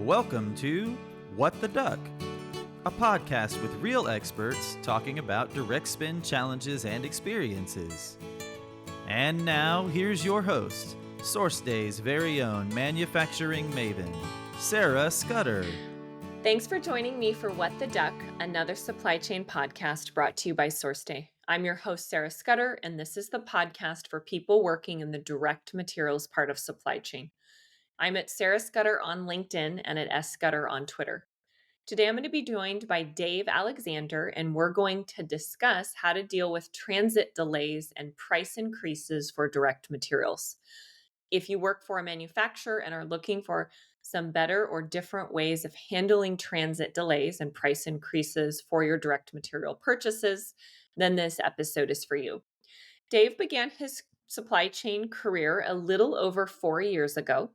Welcome to What the Duck, a podcast with real experts talking about direct spend challenges and experiences. And now, here's your host, SourceDay's very own manufacturing maven, Sarah Scudder. Thanks for joining me for What the Duck, another supply chain podcast brought to you by SourceDay. I'm your host, Sarah Scudder, and this is the podcast for people working in the direct materials part of supply chain. I'm at Sarah Scudder on LinkedIn and at S Scudder on Twitter. Today, I'm going to be joined by Dave Alexander, and we're going to discuss how to deal with transit delays and price increases for direct materials. If you work for a manufacturer and are looking for some better or different ways of handling transit delays and price increases for your direct material purchases, then this episode is for you. Dave began his supply chain career a little over 4 years ago.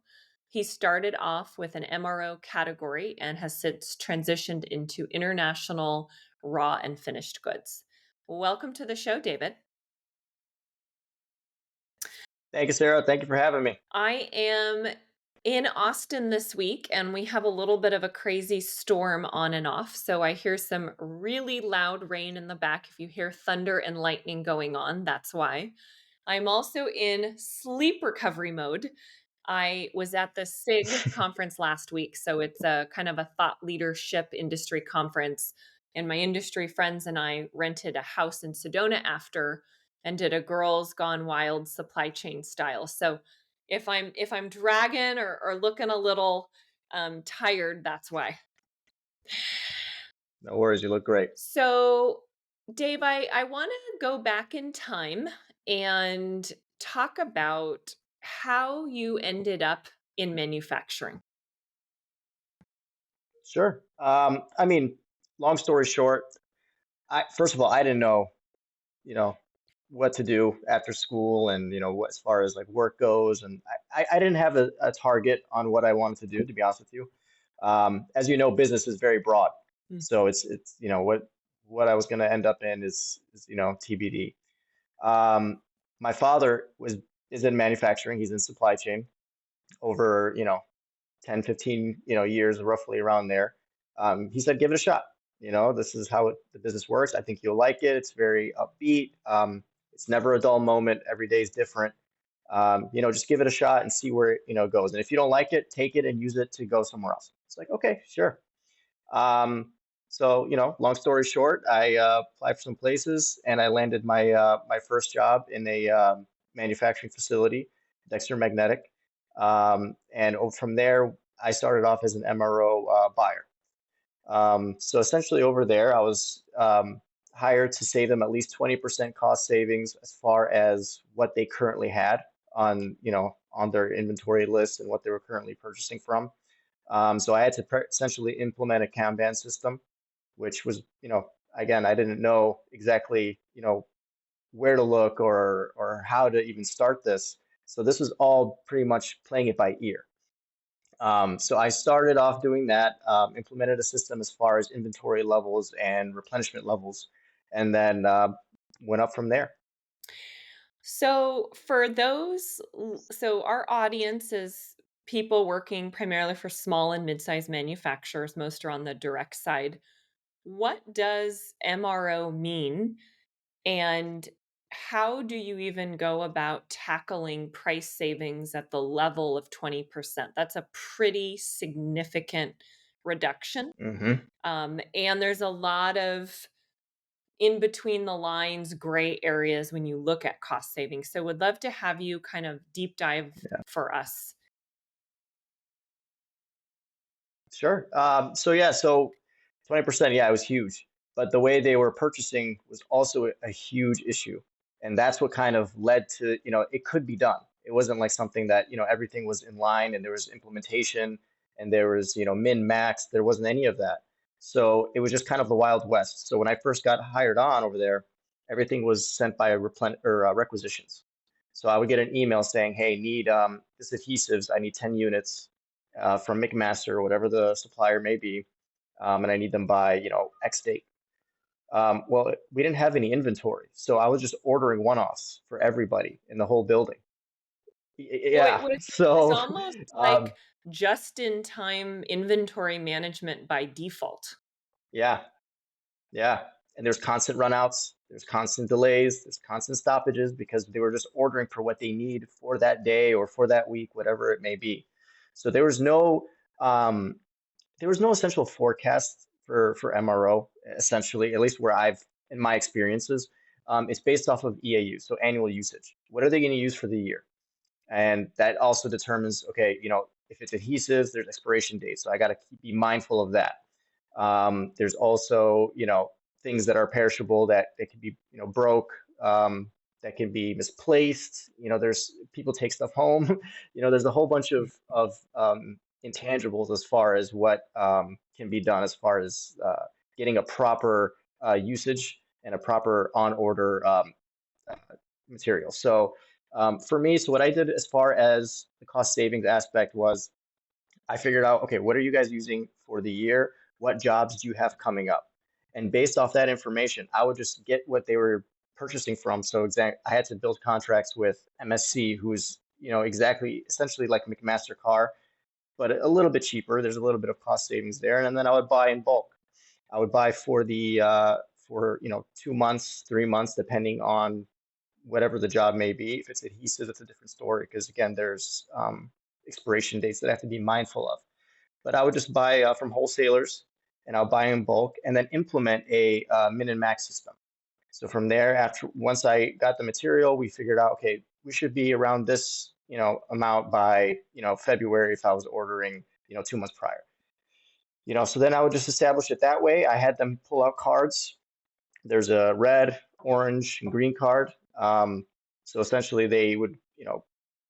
He started off with an MRO category and has since transitioned into international raw and finished goods. Welcome to the show, David. Thank you, Sarah. Thank you for having me. I am in Austin this week, and we have a little bit of a crazy storm on and off. So I hear some really loud rain in the back. If you hear thunder and lightning going on, that's why. I'm also in sleep recovery mode. I was at the SIG conference last week. So it's a kind of a thought leadership industry conference. And my industry friends and I rented a house in Sedona after and did a Girls Gone Wild supply chain style. So if I'm dragging or looking a little tired, that's why. No worries, you look great. So, Dave, I want to go back in time and talk about how you ended up in manufacturing. Sure. Long story short, first of all, I didn't know, what to do after school and, as far as like work goes. And I didn't have a target on what I wanted to do, to be honest with you. As you know, business is very broad. So it's what I was going to end up in is TBD. My father is in manufacturing. He's in supply chain over, 10, 15, years, roughly around there. He said, give it a shot. This is how the business works. I think you'll like it. It's very upbeat. It's never a dull moment. Every day is different. Just give it a shot and see where it goes. And if you don't like it, take it and use it to go somewhere else. It's like, okay, sure. Long story short, I applied for some places and I landed my first job in a manufacturing facility, Dexter Magnetic. From there, I started off as an MRO buyer. So essentially over there, I was hired to save them at least 20% cost savings as far as what they currently had on their inventory list and what they were currently purchasing from. So I had to essentially implement a Kanban system, which was, again, I didn't know exactly, where to look or how to even start this. So this was all pretty much playing it by ear. So I started off doing that, implemented a system as far as inventory levels and replenishment levels, and then went up from there. So our audience is people working primarily for small and mid-sized manufacturers. Most are on the direct side. What does MRO mean? And how do you even go about tackling price savings at the level of 20%? That's a pretty significant reduction. And there's a lot of in between the lines gray areas when you look at cost savings. So would love to have you kind of deep dive for us. Sure. So 20%, it was huge. But the way they were purchasing was also a huge issue. And that's what kind of led to, it could be done. It wasn't like something that, everything was in line and there was implementation and there was, min max. There wasn't any of that. So it was just kind of the Wild West. So when I first got hired on over there, everything was sent by requisitions. So I would get an email saying, hey, need this adhesives. I need 10 units from McMaster or whatever the supplier may be. And I need them by, X date. Well, we didn't have any inventory. So I was just ordering one-offs for everybody in the whole building. Well, it Yeah. was So, almost um, like just-in-time inventory management by default. yeah, yeah. And there's constant runouts, there's constant delays, there's constant stoppages because they were just ordering for what they need for that day or for that week, whatever it may be. So um, there was no essential forecast for MRO, essentially, at least where I've in my experiences. It's based off of EAU, so annual usage. What are they going to use for the year? And that also determines, okay, if it's adhesives, there's expiration dates, so I got to be mindful of that. There's also, things that are perishable that can be, broke, that can be misplaced. There's people take stuff home. There's a whole bunch of intangibles as far as what can be done as far as getting a proper usage and a proper on order uh, material. So for me, so what I did as far as the cost savings aspect was I figured out, okay, what are you guys using for the year? What jobs do you have coming up? And based off that information, I would just get what they were purchasing from. So I had to build contracts with MSC, who's, exactly essentially like McMaster Car, but a little bit cheaper. There's a little bit of cost savings there. And then I would buy in bulk. I would buy for for 2 months, 3 months, depending on whatever the job may be. If it's adhesive, it's a different story because again, there's expiration dates that I have to be mindful of. But I would just buy from wholesalers, and I'll buy in bulk, and then implement a min and max system. So from there, after once I got the material, we figured out, okay, we should be around this, amount by, February if I was ordering, 2 months prior. So then I would just establish it that way. I had them pull out cards. There's a red, orange, and green card. So essentially, they would,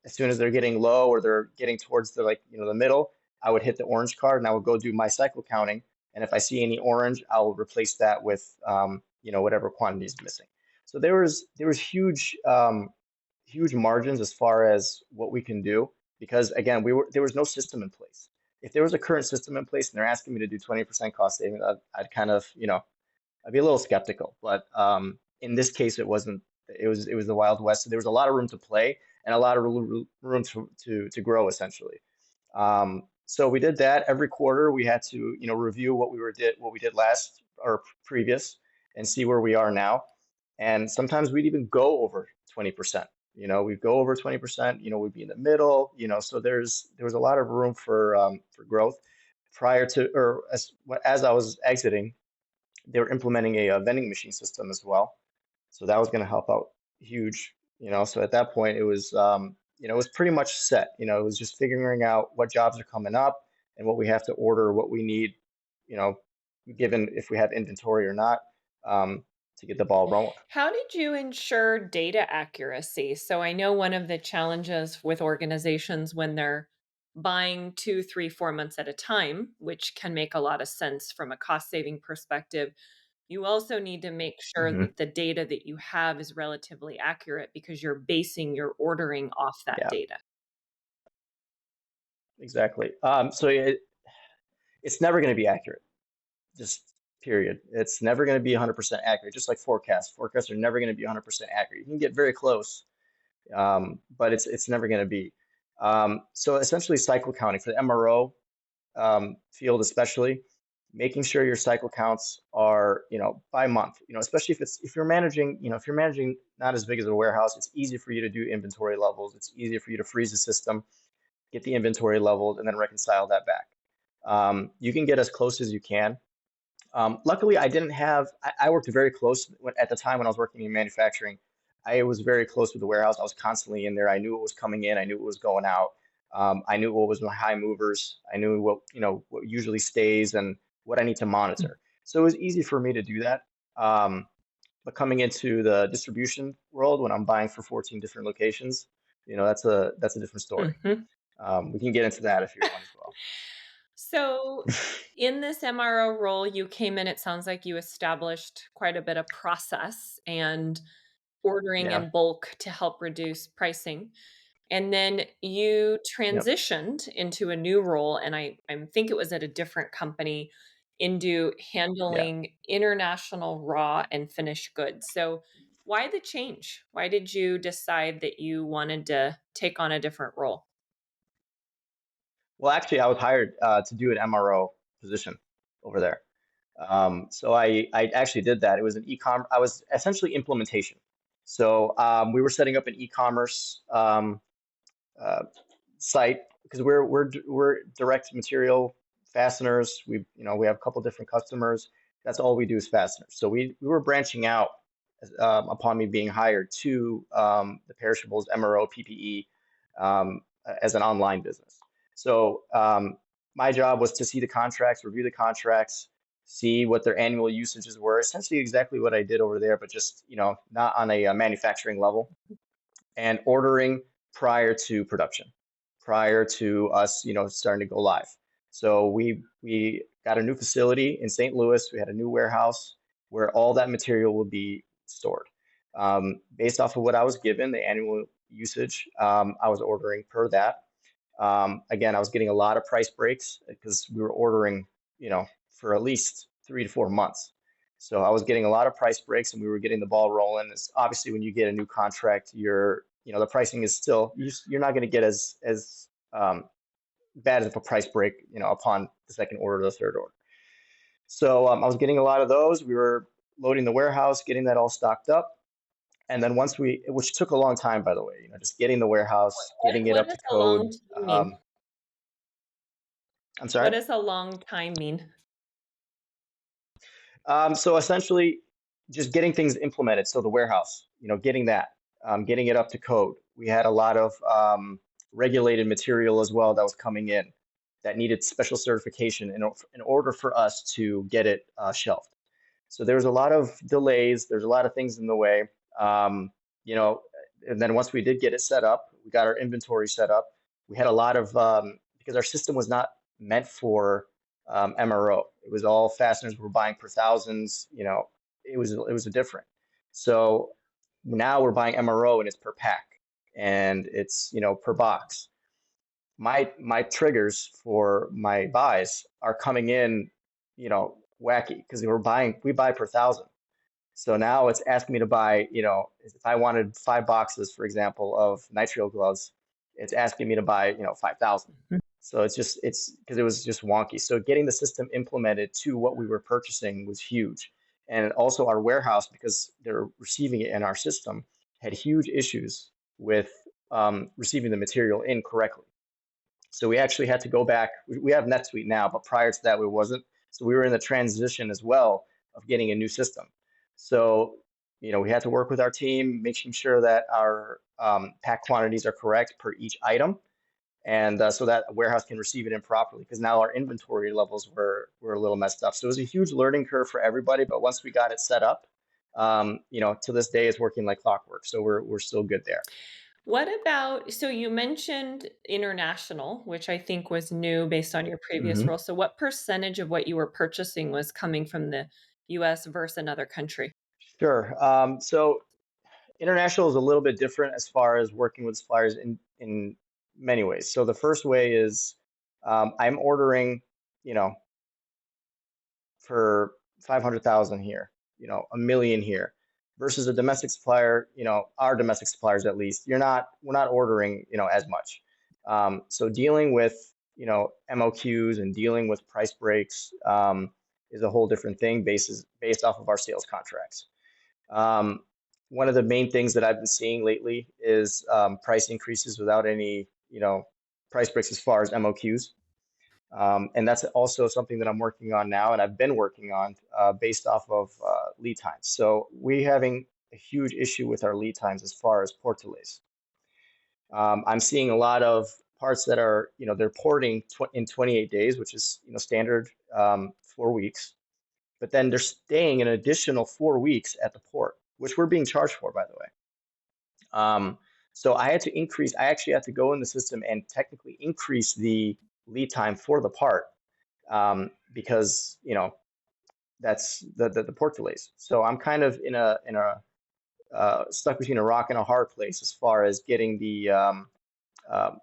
as soon as they're getting low or they're getting towards the the middle, I would hit the orange card and I would go do my cycle counting. And if I see any orange, I'll replace that with, whatever quantity is missing. So there was huge margins as far as what we can do because again, there was no system in place. If there was a current system in place and they're asking me to do 20% cost savings, I'd kind of, I'd be a little skeptical, but in this case, it wasn't. It was the Wild West, so there was a lot of room to play and a lot of room to grow essentially. So we did that every quarter. We had to review what we did last or previous and see where we are now. And sometimes we'd even go over 20%. We'd go over 20%. We'd be in the middle. So there was a lot of room for growth prior to or as I was exiting they were implementing a vending machine system as well. So that was going to help out huge. So at that point, it was pretty much set. It was just figuring out what jobs are coming up and what we have to order, what we need, you know, given if we have inventory or not, to get the ball rolling. How did you ensure data accuracy? So I know one of the challenges with organizations when they're buying 2, 3, 4 months at a time, which can make a lot of sense from a cost saving perspective. You also need to make sure Hmm. that the data that you have is relatively accurate because you're basing your ordering off that Yeah, data. exactly. So it's never going to be accurate. Just period. It's never going to be 100% accurate. Just like forecasts. Forecasts are never going to be 100% accurate. You can get very close, but it's never going to be. So essentially, cycle counting for the MRO field, especially making sure your cycle counts are by month. Especially if you're managing not as big as a warehouse, it's easy for you to do inventory levels. It's easier for you to freeze the system, get the inventory leveled, and then reconcile that back. You can get as close as you can. Luckily, I didn't have. I worked very close at the time when I was working in manufacturing. I was very close with the warehouse. I was constantly in there. I knew what was coming in. I knew what was going out. I knew what was my high movers. I knew what usually stays and what I need to monitor. So it was easy for me to do that. But coming into the distribution world, when I'm buying for 14 different locations, that's a different story. Mhm. We can get into that if you want as well. So, in this MRO role, you came in, it sounds like you established quite a bit of process and ordering Yeah. in bulk to help reduce pricing. And then you Yep. transitioned into a new role, and I think it was at a different company, into Yeah. handling international raw and finished goods. So Why the change? Why did you decide that you wanted to take on a different role? Well, actually, I was hired to do an MRO position over there. So I actually did that. It was an e-com. I was essentially implementation. So we were setting up an e-commerce uh, site because we're direct material fasteners. We have a couple different customers. That's all we do is fasteners. So we were branching out upon me being hired to the perishables, MRO, PPE as an online business. So my job was to see the contracts, review the contracts, see what their annual usages were. Essentially, exactly what I did over there, but just not on a manufacturing level, and ordering prior to production, prior to us, starting to go live. So we got a new facility in St. Louis. We had a new warehouse where all that material would be stored. Based off of what I was given, the annual usage, I was ordering per that. Again, I was getting a lot of price breaks because we were ordering, for at least 3 to 4 months. So I was getting a lot of price breaks, and we were getting the ball rolling. It's obviously when you get a new contract, the pricing is still you're not going to get as bad as a price break, upon the second order or the third order. So I was getting a lot of those. We were loading the warehouse, getting that all stocked up, and then which took a long time, by the way, just getting the warehouse, getting it What up does to a long code. time mean? I'm What sorry. does a long time mean? So essentially, just getting things implemented. So the warehouse, getting that, getting it up to code. We had a lot of regulated material as well that was coming in that needed special certification in order for us to get it shelved. So there was a lot of delays. There's a lot of things in the way. Um, you know, and then once we did get it set up, we got our inventory set up. We had a lot of because our system was not meant for MRO. It was all fasteners we were buying per thousands. It was a different. So now we're buying MRO and it's per pack and it's per box. My triggers for my buys are coming in, wacky because we buy per thousand. So now it's asking me to buy, if I wanted 5 boxes, for example, of nitrile gloves, it's asking me to buy, 5,000. So it's because it was just wonky. So getting the system implemented to what we were purchasing was huge. And also our warehouse, because they're receiving it in our system, had huge issues with receiving the material in correctly. So we actually had to go back. We have NetSuite now, but prior to that, we wasn't. So we were in the transition as well of getting a new system. So, we had to work with our team, making sure that our pack quantities are correct per each item, and so that a warehouse can receive it in properly. Because now our inventory levels were a little messed up. So it was a huge learning curve for everybody. But once we got it set up, to this day, it's working like clockwork. So we're still good there. What about, so you mentioned international, which I think was new based on your previous Hmm. role. So what percentage of what you were purchasing was coming from the US versus another country? Sure. So international is a little bit different as far as working with suppliers in many ways. So the first way is I'm ordering, you know, for 500,000 here, a million here, versus a domestic supplier, our domestic suppliers at least, we're not ordering, as much. So dealing with, MOQs and dealing with price breaks is a whole different thing based off of our sales contracts. Um, One of the main things that I've been seeing lately is price increases without any, price breaks as far as MOQs. And that's also something that I'm working on now, and I've been working on based off of lead times. So we're having a huge issue with our lead times as far as port delays. I'm seeing a lot of parts that are, they're porting in 28 days, which is, standard 4 weeks, but then they're staying an additional 4 weeks at the port, which we're being charged for, by the way. So I actually had to go in the system and technically increase the lead time for the part because, that's the port delays. So I'm kind of in a stuck between a rock and a hard place as far as getting the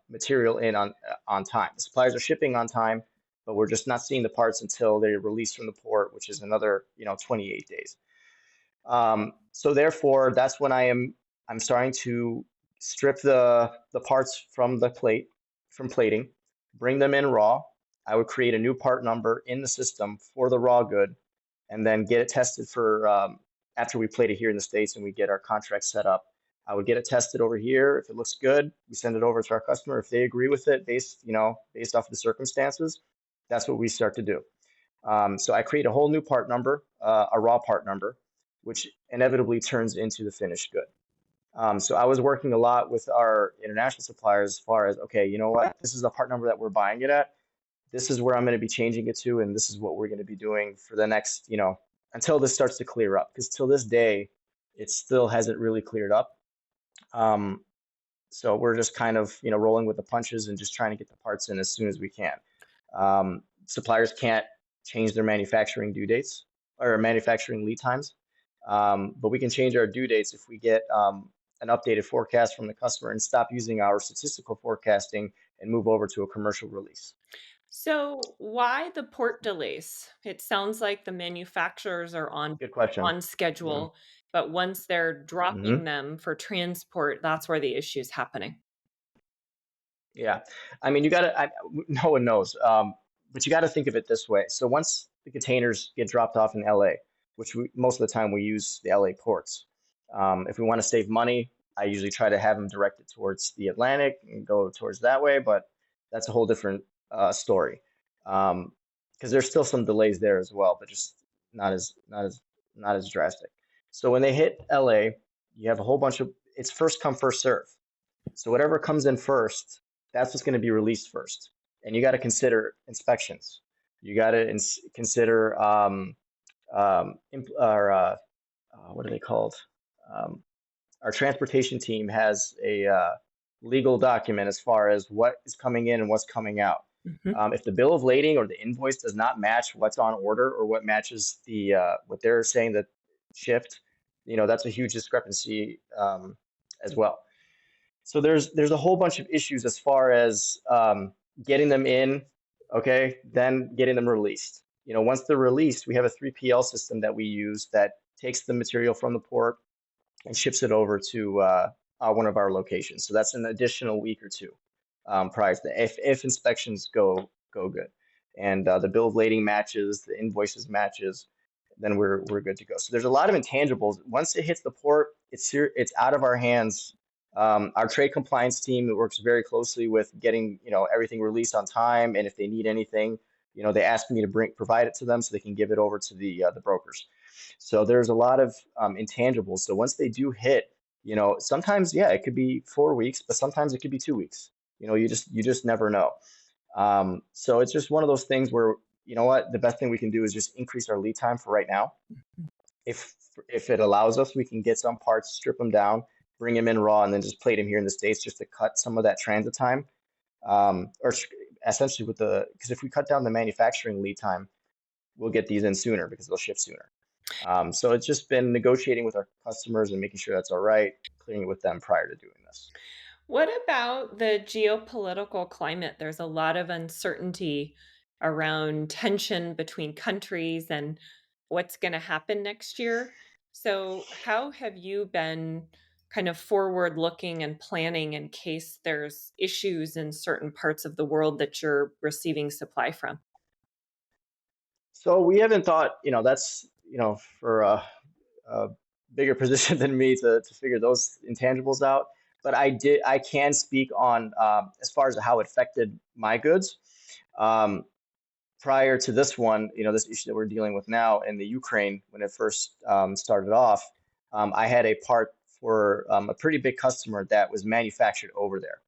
material in on time. The suppliers are shipping on time, but we're just not seeing the parts until they're released from the port, which is another 28 days. So therefore, that's when I'm starting to strip the parts from the plate from plating, bring them in raw. I would create a new part number in the system for the raw good, and then get it tested for after we plate it here in the States and we get our contract set up. I would get it tested over here. If it looks good, we send it over to our customer. If they agree with it based off of the circumstances, that's what we start to do. So I create a whole new part number, a raw part number, which inevitably turns into the finished good. So I was working a lot with our international suppliers as far as, okay, you know what, this is the part number that we're buying it at. This is where I'm going to be changing it to, and this is what we're going to be doing for the next, until this starts to clear up. Because till this day, it still hasn't really cleared up. Um, so we're just kind of, rolling with the punches and just trying to get the parts in as soon as we can. Suppliers can't change their manufacturing due dates or manufacturing lead times, but we can change our due dates if we get an updated forecast from the customer and stop using our statistical forecasting and move over to a commercial release. So, why the port delays? It sounds like the manufacturers are Good question. on hmm schedule, but once they're dropping hmm them for transport, that's where the issue's happening. Yeah, I mean, no one knows, but you got to think of it this way. So once the containers get dropped off in LA, which most of the time we use the LA ports, if we want to save money, I usually try to have them directed towards the Atlantic and go towards that way, but that's a whole different story. Because there's still some delays there as well, but just not as not as not as drastic. So when they hit LA, you have a whole bunch of it's first come first serve. So whatever comes in first, that's what's going to be released first. And you got to consider inspections. You got to consider our what are they called? Um, our transportation team has a legal document as far as what is coming in and what's coming out. Mhm. If the bill of lading or the invoice does not match what's on order or what matches what they're saying that shipped, that's a huge discrepancy as well. So there's a whole bunch of issues as far as getting them in, okay, then getting them released. Once they're released, we have a 3PL system that we use that takes the material from the port and ships it over to one of our locations. So that's an additional week or two prior to that, if inspections go good, and the bill of lading matches, the invoices matches, then we're good to go. So there's a lot of intangibles. Once it hits the port, it's out of our hands. Our trade compliance team that works very closely with getting everything released on time, and if they need anything, they ask me to provide it to them so they can give it over to the brokers. So there's a lot of intangibles. So once they do hit, sometimes yeah, it could be 4 weeks, but sometimes it could be 2 weeks. You just never know. So it's just one of those things where what the best thing we can do is just increase our lead time for right now. If if it allows us, we can get some parts, strip them down, bring them in raw, and then just plate them here in the States just to cut some of that transit time. Or essentially because if we cut down the manufacturing lead time, we'll get these in sooner because they'll ship sooner. So it's just been negotiating with our customers and making sure that's all right, clearing it with them prior to doing this. What about the geopolitical climate? There's a lot of uncertainty around tension between countries and what's going to happen next year. So, how have you been kind of forward looking and planning in case there's issues in certain parts of the world that you're receiving supply from? So we haven't thought, that's, for a bigger position than me to figure those intangibles out. But I can speak on as far as how it affected my goods. Um, Prior to this one, this issue that we're dealing with now in the Ukraine, when it first started off, I had a part for a pretty big customer that was manufactured over there.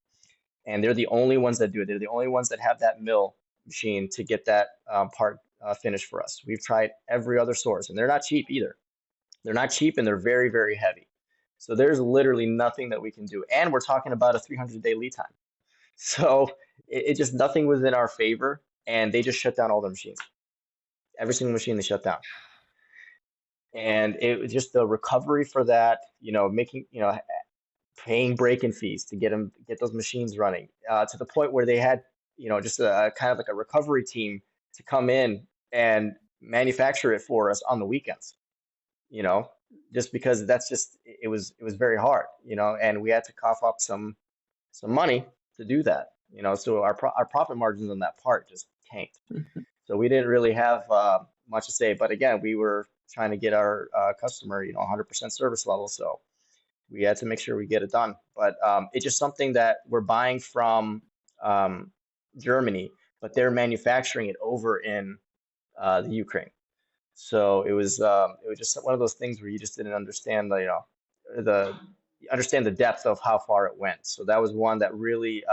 And they're the only ones that do it. They're the only ones that have that mill machine to get that part finished for us. We've tried every other source, and they're not cheap either. They're not cheap, and they're very, very heavy. So there's literally nothing that we can do. And we're talking about a 300-day lead time. So it just nothing was in our favor, and they just shut down all their machines. Every single machine they shut down. And it was just the recovery for that, making, paying break-in fees to get those machines running to the point where they had just a kind of like a recovery team to come in and manufacture it for us on the weekends. just because it was very hard, and we had to cough up some money to do that, so our profit margins on that part just tanked. Mhm. So we didn't really have much to say, but again, we were trying to get our customer, 100% service level, so we had to make sure we get it done. But it's just something that we're buying from um, Germany, but they're manufacturing it over in the Ukraine. So it was just one of those things where you just didn't understand the understand the depth of how far it went. So that was one that really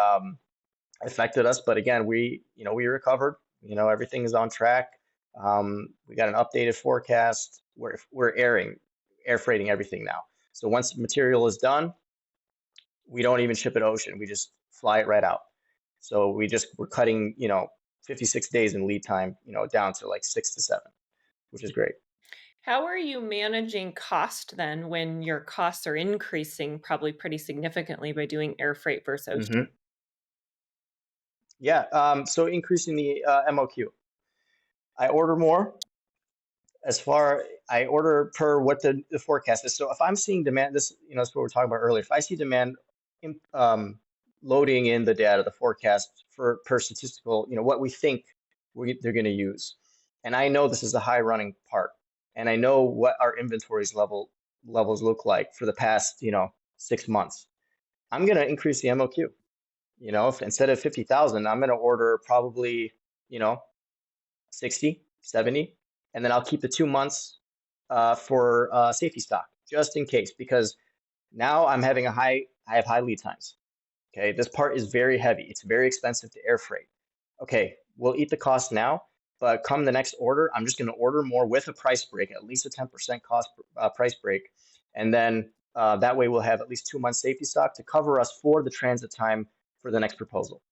affected us. But again, we recovered. Everything is on track. We got an updated forecast. We're air freighting everything now. So once material is done, we don't even ship it ocean. We just fly it right out. So we're cutting 56 days in lead time, down to like 6 to 7, which is great. How are you managing cost then when your costs are increasing probably pretty significantly by doing air freight versus ocean? hmm Yeah. So increasing the MOQ. I order more as far I order per what the forecast is. So if I'm seeing demand, this is what we were talking about earlier. If I see demand in, loading in the data, the forecast for per statistical, what we think they're going to use, and I know this is a high running part, and I know what our inventories levels look like for the past 6 months. I'm going to increase the MOQ. If instead of 50,000, I'm going to order probably you know 60, 70, and then I'll keep the 2 months for safety stock just in case, because now I have high lead times. Okay, this part is very heavy. It's very expensive to air freight. Okay, we'll eat the cost now, but come the next order, I'm just going to order more with a price break, at least a 10% cost price break, and then that way we'll have at least 2 months safety stock to cover us for the transit time for the next proposal.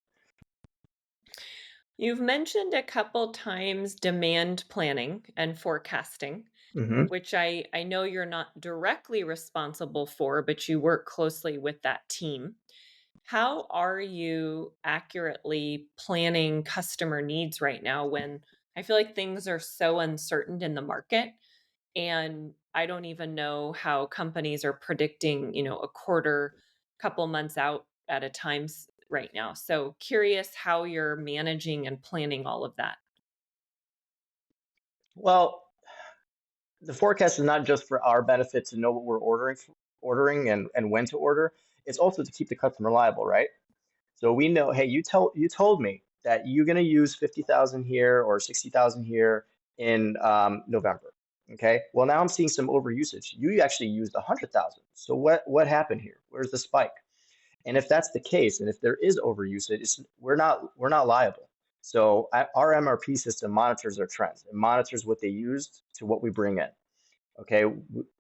You've mentioned a couple times demand planning and forecasting, hmm which I know you're not directly responsible for, but you work closely with that team. How are you accurately planning customer needs right now when I feel like things are so uncertain in the market? And I don't even know how companies are predicting, a quarter, couple months out at a time right now. So curious how you're managing and planning all of that. Well, the forecast is not just for our benefit to know what we're ordering and when to order. It's also to keep the customer liable, right? So we know, hey, you told me that you're going to use 50,000 here or 60,000 here in November. Okay. Well, now I'm seeing some overusage. You actually used 100,000. So what happened here? Where's the spike? And if that's the case, and if there is overusage, we're not liable. So our MRP system monitors their trends. It monitors what they used to what we bring in. Okay,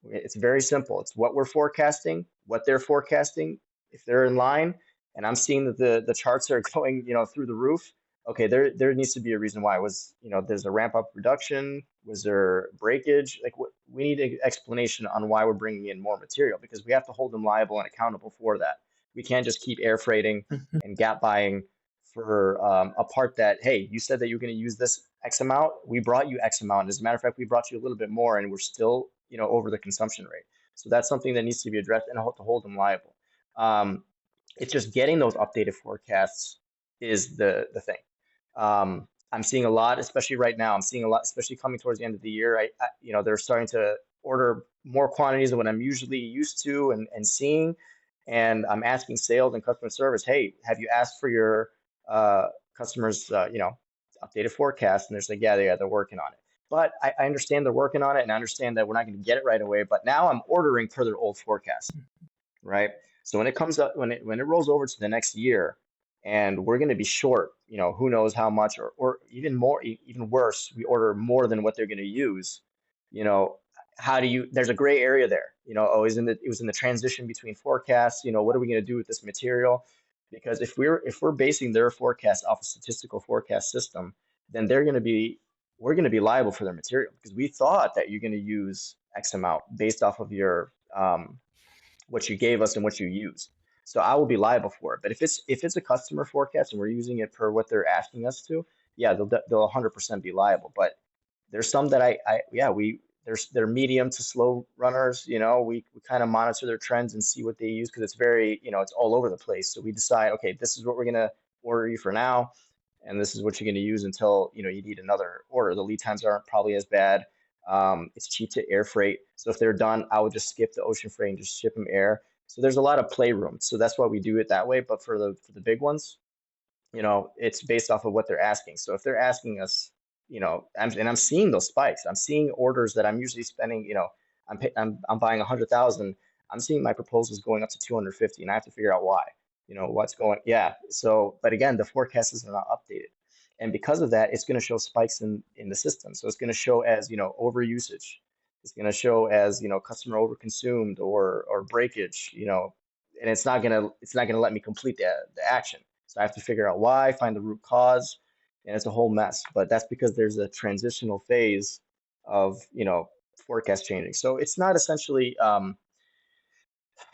it's very simple. It's what we're forecasting, what they're forecasting. If they're in line, and I'm seeing that the charts are going, through the roof. Okay, there needs to be a reason why. There's a ramp up reduction? Was there breakage? Like, we need an explanation on why we're bringing in more material, because we have to hold them liable and accountable for that. We can't just keep air freighting Mhm. and gap buying for a part that, hey, you said that you're going to use this X amount. We brought you X amount. As a matter of fact, we brought you a little bit more, and we're still, over the consumption rate. So that's something that needs to be addressed and to hold them liable. Um, it's just getting those updated forecasts is the thing. I'm seeing a lot, especially right now. I'm seeing a lot, especially coming towards the end of the year. They're starting to order more quantities than what I'm usually used to and seeing. And I'm asking sales and customer service, hey, have you asked for your customers, updated forecast? And they're like, yeah, they're working on it. But I understand they're working on it, and I understand that we're not going to get it right away. But now I'm ordering per their old forecast, right? So when it comes up, when it rolls over to the next year, and we're going to be short, who knows how much, or even more, even worse, we order more than what they're going to use. You know, how do you? There's a gray area there. Oh, it was in the transition between forecasts. What are we going to do with this material? Because if we're basing their forecast off a statistical forecast system, then we're going to be liable for their material, because we thought that you're going to use X amount based off of your what you gave us and what you used. So I will be liable for it. But if it's a customer forecast and we're using it per what they're asking us to, yeah, they'll 100% be liable. But there's some that I yeah, they're medium to slow runners. We kind of monitor their trends and see what they use because it's very, it's all over the place. So we decide, okay, this is what we're gonna order you for now, and this is what you're gonna use until you need another order. The lead times aren't probably as bad. It's cheap to air freight. So if they're done, I would just skip the ocean freight and just ship them air. So there's a lot of playroom. So that's why we do it that way. But for the big ones, it's based off of what they're asking. So if they're asking us, I'm seeing those spikes. I'm seeing orders that I'm usually spending, I'm buying 100,000. I'm seeing my proposals going up to 250, and I have to figure out why. What's going. Yeah. So, but again, the forecasts are not updated, and because of that, it's going to show spikes in the system. So it's going to show as overusage. It's going to show as customer overconsumed or breakage. And it's not gonna let me complete the action. So I have to figure out why, find the root cause, and it's a whole mess. But that's because there's a transitional phase of forecast changing. So it's not essentially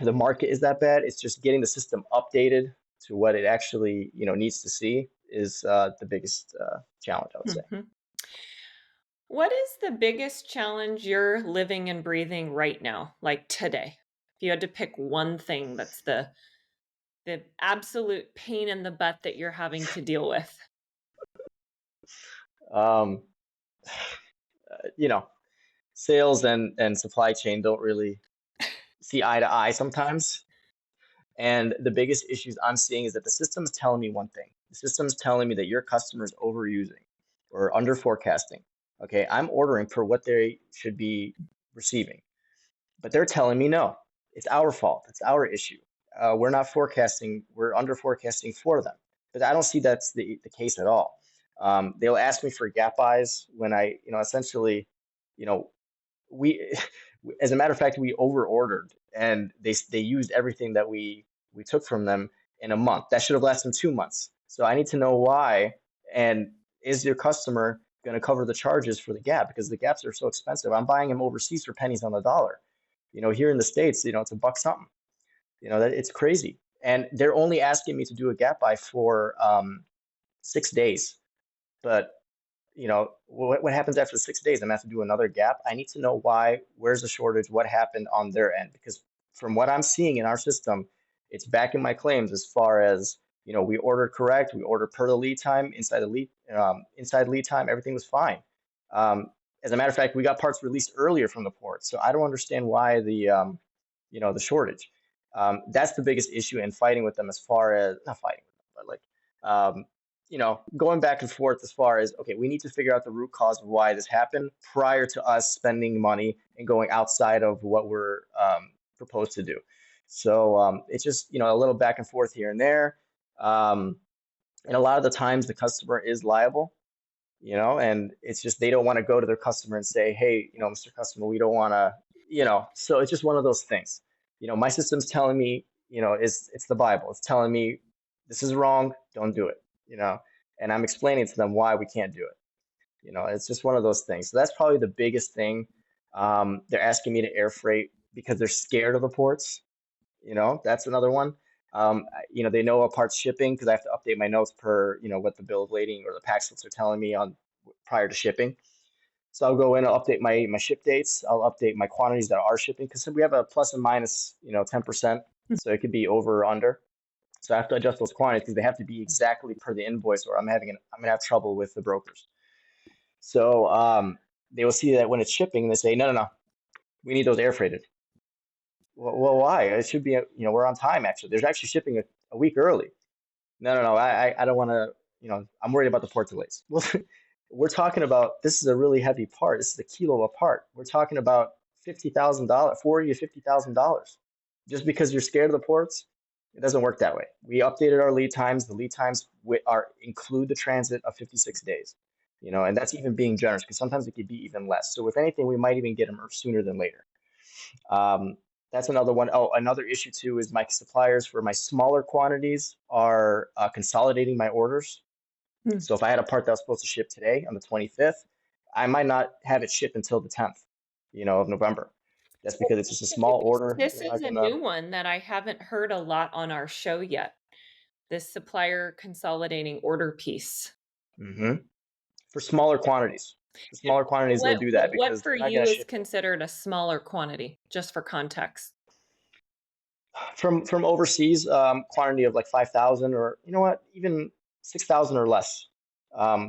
the market is that bad. It's just getting the system updated to what it actually needs to see is the biggest challenge, I would say. Mhm. What is the biggest challenge you're living and breathing right now, like today? If you had to pick one thing that's the absolute pain in the butt that you're having to deal with. Um, you know, Sales and supply chain don't really see eye to eye sometimes. And the biggest issues I'm seeing is that the system's telling me one thing. The system's telling me that your customer's overusing or under forecasting. Okay, I'm ordering for what they should be receiving, but they're telling me no. It's our fault. It's our issue. We're not forecasting. We're under forecasting for them. But I don't see that's the case at all. They'll ask me for gap buys when essentially, you know, we as a matter of fact we over ordered and they used everything that we took from them in a month that should have lasted them 2 months. So I need to know why, and is your customer going to cover the charges for the gap, because the gaps are so expensive. I'm buying them overseas for pennies on the dollar. Here in the States, it's a buck something. That it's crazy, and they're only asking me to do a gap buy for 6 days. But what happens after 6 days? I'm gonna have to do another gap. I need to know why, where's the shortage, what happened on their end, because from what I'm seeing in our system, it's back in my claims as far as we ordered correct, we ordered per the lead time, inside lead time, everything was fine. As a matter of fact, we got parts released earlier from the port, so I don't understand why the shortage. That's the biggest issue in fighting with them, as far as not fighting with them, but like going back and forth as far as, okay, we need to figure out the root cause of why this happened prior to us spending money and going outside of what we're proposed to do. So it's just a little back and forth here and there, and a lot of the times the customer is liable, and it's just they don't want to go to their customer and say, hey, Mr. Customer, we don't want to, so it's just one of those things. My system's telling me, it's the Bible. It's telling me this is wrong, don't do it, and I'm explaining to them why we can't do it. It's just one of those things. So that's probably the biggest thing. They're asking me to air freight because they're scared of the ports. That's another one. They know a part's shipping because I have to update my notes per, what the bill of lading or the pack slips are telling me on prior to shipping. So I'll go in, I'll update my ship dates. I'll update my quantities that are shipping because we have a plus and minus, 10%. So it could be over or under. So I have to adjust those quantities because they have to be exactly per the invoice, or I'm gonna have trouble with the brokers. So they will see that when it's shipping, they say, no, no, no, we need those air freighted. Well, why? It should be, we're on time actually. There's actually shipping a week early. No, no, no, I don't want to, I'm worried about the port delays. Well, we're talking about, this is a really heavy part. This is a kilo of a part. We're talking about $50,000, $40,000 to $50,000. Just because you're scared of the ports, it doesn't work that way. We updated our lead times. The lead times include the transit of 56 days, and that's even being generous because sometimes it could be even less. So if anything, we might even get them sooner than later. That's another one. Oh, another issue too is my suppliers for my smaller quantities are consolidating my orders. So if I had a part that was supposed to ship today on the 25th, I might not have it shipped until the 10th, of November. That's because it's just a small order. This They're not is a gonna. new one that I haven't heard a lot on our show yet. This supplier consolidating order piece. Mhm. For smaller quantities. The smaller quantities will What do that what because for they're not you going to is ship it. considered a smaller quantity, just for context? From overseas, quantity of like 5,000, or you know what, even 6,000 or less.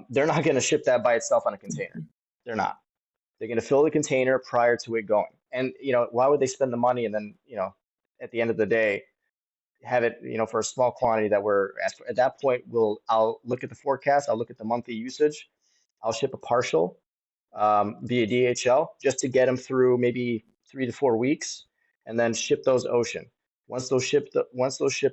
They're not going to ship that by itself on a container. Mhm. They're not. They're going to fill the container prior to it going. And why would they spend the money and then at the end of the day have it for a small quantity that we're asked for? At that point, I'll look at the forecast. I'll look at the monthly usage. I'll ship a partial via DHL just to get them through maybe 3 to 4 weeks, and then ship those ocean. Once those ship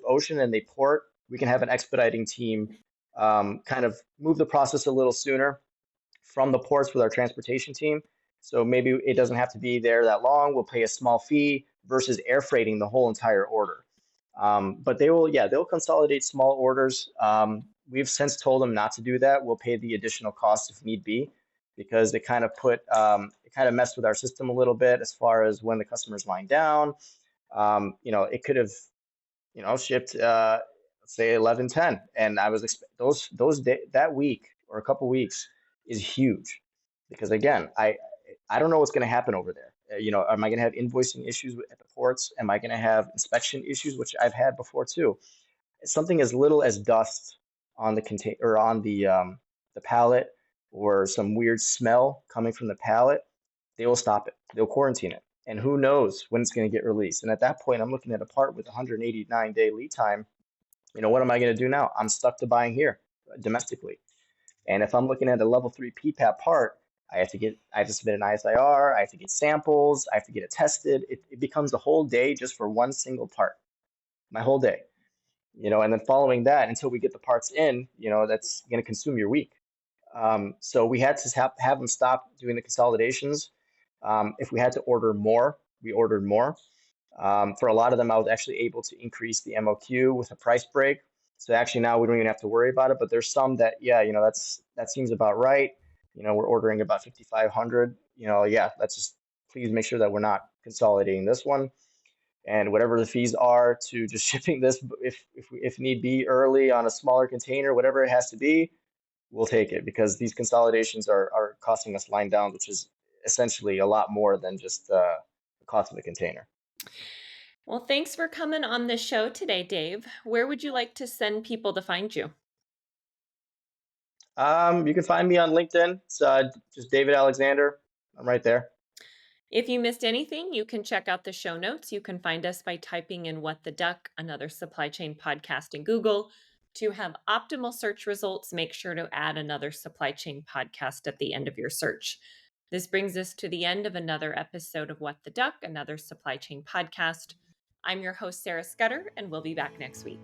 ocean and they port, we can have an expediting team kind of move the process a little sooner from the ports with our transportation team. So maybe it doesn't have to be there that long. We'll pay a small fee versus air freighting the whole entire order. But they'll consolidate small orders. We've since told them not to do that. We'll pay the additional cost if need be, because it kind of messed with our system a little bit as far as when the customer's lying down. It could have shipped let's say 11:10, and I was those that week or a couple weeks is huge, because again, I don't know what's going to happen over there. Am I going to have invoicing issues at the ports? Am I going to have inspection issues, which I've had before too? Something as little as dust on the contain or on the pallet, or some weird smell coming from the pallet, they will stop it. They'll quarantine it. And who knows when it's going to get released. And at that point, I'm looking at a part with 189-day lead time. What am I going to do now? I'm stuck to buying here domestically. And if I'm looking at a level 3 PPAP part, I have to submit an ISIR, I have to get samples, I have to get it tested. It becomes a whole day just for one single part. My whole day. And then following that, until we get the parts in, that's going to consume your week. So we had to have them stop doing the consolidations. If we had to order more, we ordered more. For a lot of them, I was actually able to increase the MOQ with a price break. So actually now we don't even have to worry about it. But there's some that, yeah, that seems about right. We're ordering about 5,500. Yeah, let's just please make sure that we're not consolidating this one. And whatever the fees are to just shipping this, if need be, early on a smaller container, whatever it has to be, we'll take it, because these consolidations are costing us line downs, which is essentially a lot more than just the cost of the container. Well, thanks for coming on the show today, Dave. Where would you like to send people to find you? You can find me on LinkedIn. It's just David Alexander. I'm right there. If you missed anything, you can check out the show notes. You can find us by typing in What the Duck, another supply chain podcast in Google. To have optimal search results, make sure to add another supply chain podcast at the end of your search. This brings us to the end of another episode of What the Duck, another supply chain podcast. I'm your host, Sarah Scudder, and we'll be back next week.